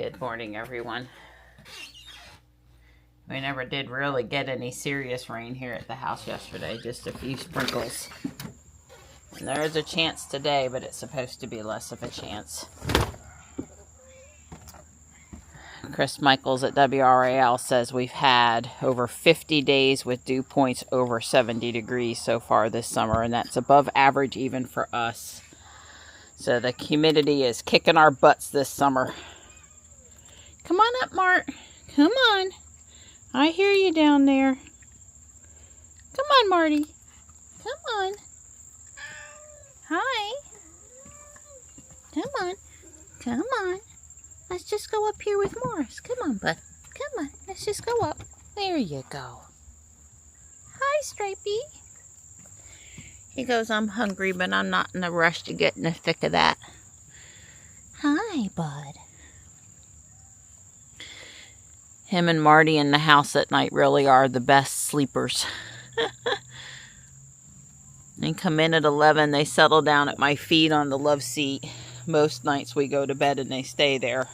Good morning, everyone. We never did really get any serious rain here at the house yesterday, just a few sprinkles. And there is a chance today, but it's supposed to be less of a chance. Chris Michaels at WRAL says we've had over 50 days with dew points over 70 degrees so far this summer, and that's above average even for us. So the humidity is kicking our butts this summer. Come on up, Mart. Come on. I hear you down there. Come on, Marty. Come on. Hi. Come on. Come on. Let's just go up here with Morris. Come on, bud. Come on. Let's just go up. There you go. Hi, Stripey. He goes, I'm hungry, but I'm not in a rush to get in the thick of that. Hi, bud. Him and Marty in the house at night really are the best sleepers. They come in at 11. They settle down at my feet on the love seat. Most nights we go to bed and they stay there.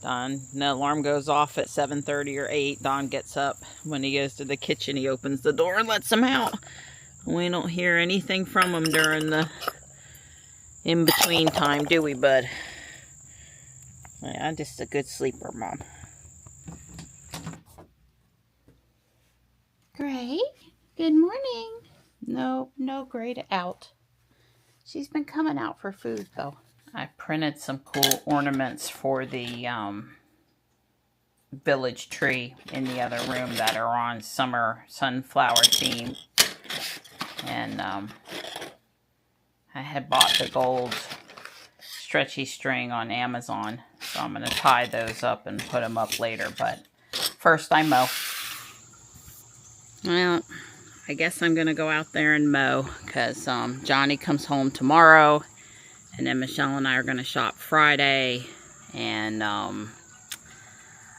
Don, the alarm goes off at 7:30 or 8. Don gets up. When he goes to the kitchen, he opens the door and lets them out. We don't hear anything from him during the in-between time, do we, bud? Yeah, I'm just a good sleeper, Mom. Gray, good morning. No Gray to out. She's been coming out for food, though. I printed some cool ornaments for the village tree in the other room that are on summer sunflower theme. And I had bought the gold stretchy string on Amazon. So I'm going to tie those up and put them up later. But first I mow. Well, I guess I'm going to go out there and mow. Because Johnny comes home tomorrow. And then Michelle and I are going to shop Friday. And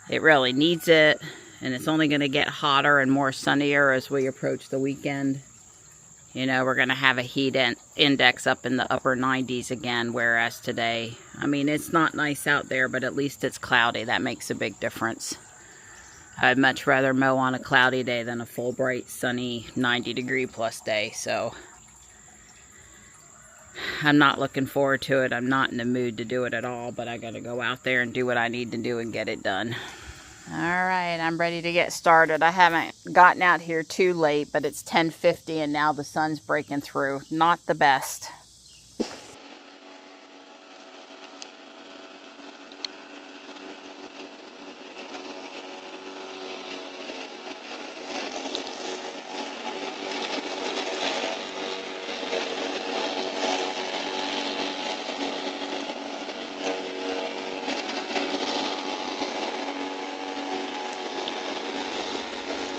it really needs it. And it's only going to get hotter and more sunnier as we approach the weekend. You know, we're going to have a heat index up in the upper 90s again. Whereas today, I mean, it's not nice out there, but at least it's cloudy. That makes a big difference. I'd much rather mow on a cloudy day than a full, bright, sunny 90-degree plus day. So I'm not looking forward to it. I'm not in the mood to do it at all, but I got to go out there and do what I need to do and get it done. All right, I'm ready to get started. I haven't gotten out here too late, but it's 10:50 and now the sun's breaking through. Not the best.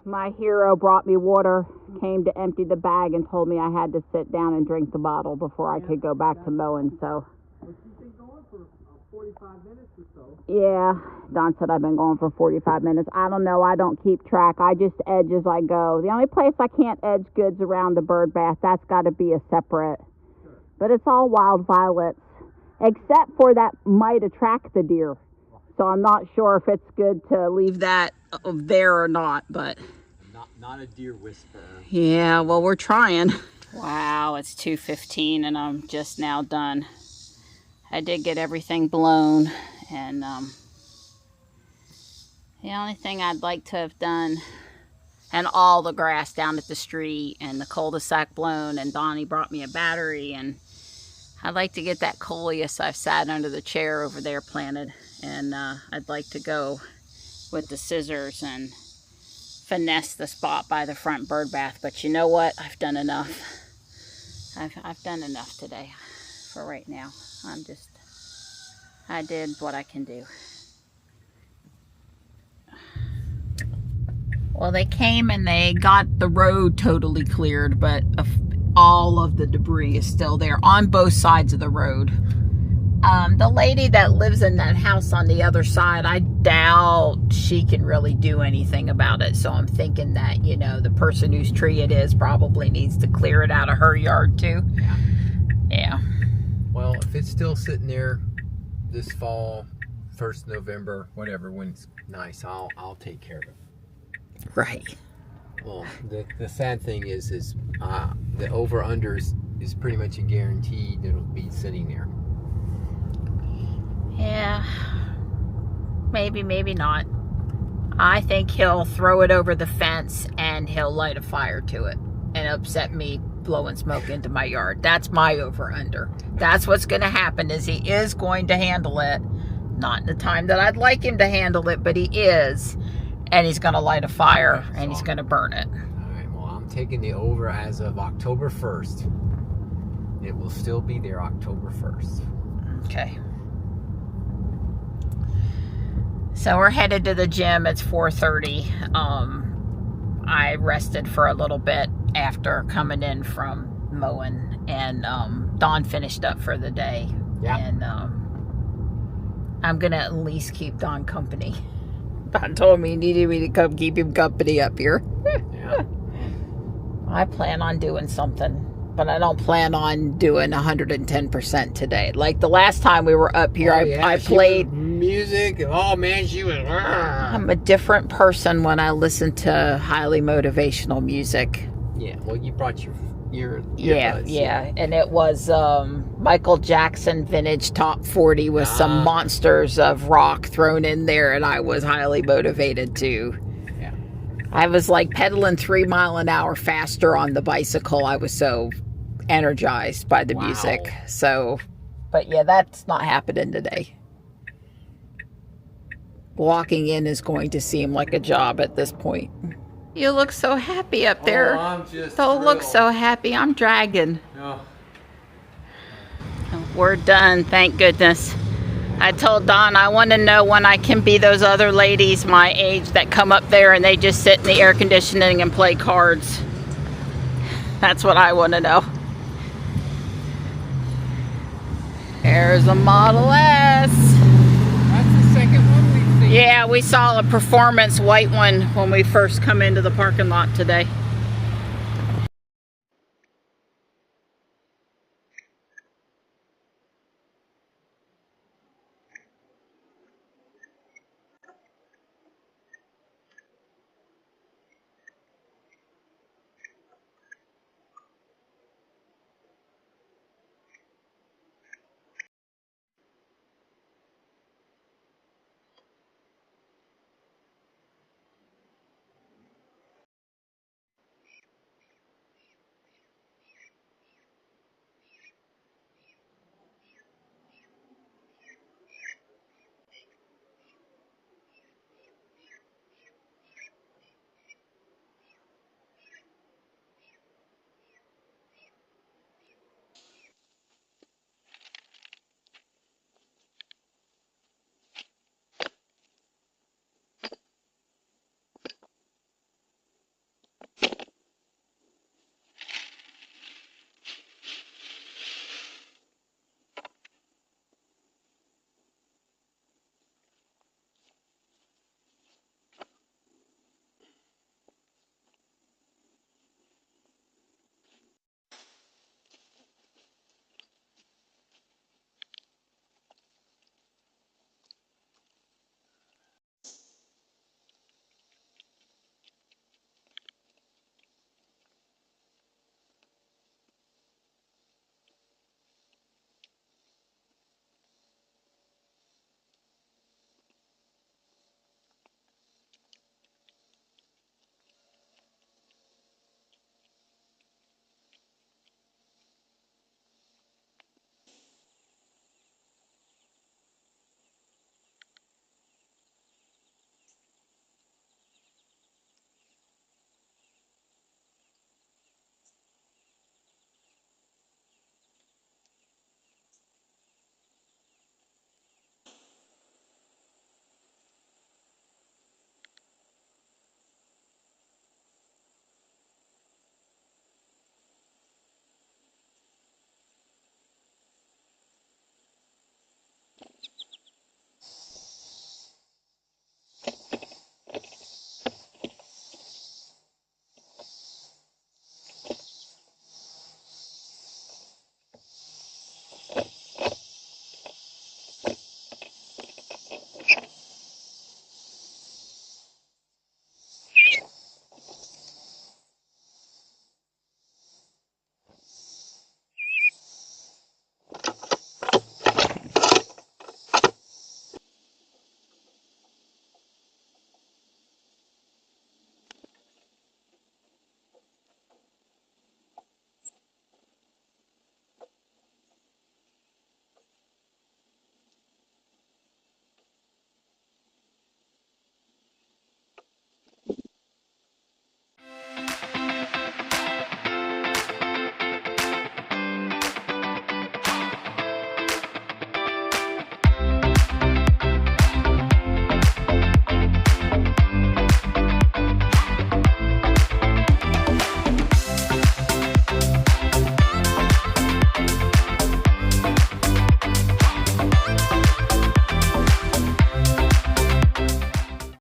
My hero brought me water, came to empty the bag, and told me I had to sit down and drink the bottle before I could go back to mowing. So, well, she's been going for 45 minutes or so. Yeah, Don said I've been going for 45 minutes. I don't know. I don't keep track. I just edge as I go. The only place I can't edge goods around the bird bath, that's got to be a separate. Sure. But it's all wild violets, except for that might attract the deer. So I'm not sure if it's good to leave that there or not, but... Not a deer whisperer. Yeah, well, we're trying. Wow, it's 2:15 and I'm just now done. I did get everything blown, and the only thing I'd like to have done, and all the grass down at the street and the cul-de-sac blown, and Donnie brought me a battery, and I'd like to get that coleus I've sat under the chair over there planted, and I'd like to go with the scissors and finesse the spot by the front bird bath. But you know what? I've done enough. I've done enough today for right now. I did what I can do. Well, they came and they got the road totally cleared, but all of the debris is still there on both sides of the road. The lady that lives in that house on the other side, I doubt she can really do anything about it. So I'm thinking that, you know, the person whose tree it is probably needs to clear it out of her yard too. Yeah. Well, if it's still sitting there this fall, 1st November, whatever, when it's nice, I'll take care of it. Right. Well, the sad thing is the over-unders is pretty much a guarantee that it'll be sitting there. Yeah. Maybe, maybe not. I think he'll throw it over the fence and he'll light a fire to it and upset me blowing smoke into my yard. That's my over-under. That's what's going to happen, is he is going to handle it. Not in the time that I'd like him to handle it, but he is. And he's going to light a fire and he's going to burn it. All right, well, I'm taking the over as of October 1st. It will still be there October 1st. Okay. So we're headed to the gym. It's 4:30. I rested for a little bit after coming in from mowing, and Dawn finished up for the day. Yeah. And I'm gonna at least keep Dawn company. Dawn told me he needed me to come keep him company up here. Yeah. I plan on doing something, but I don't plan on doing 110% today. Like the last time we were up here, I played music. Oh man, she was. I'm a different person when I listen to highly motivational music. Yeah, well, you brought your Yeah, earbuds, yeah, and it was Michael Jackson vintage top 40 with some monsters of rock thrown in there, and I was highly motivated too. Yeah. I was like pedaling 3 miles an hour faster on the bicycle. I was so energized by the music. So, but yeah, that's not happening today. Walking in is going to seem like a job at this point. You look so happy up there. Oh, I'm just Don't look so happy. I'm dragging. Oh. We're done, thank goodness. I told Don I want to know when I can be those other ladies my age that come up there and they just sit in the air conditioning and play cards. That's what I want to know. There's a Model S. That's the second one we've seen. Yeah, we saw a performance white one when we first come into the parking lot today.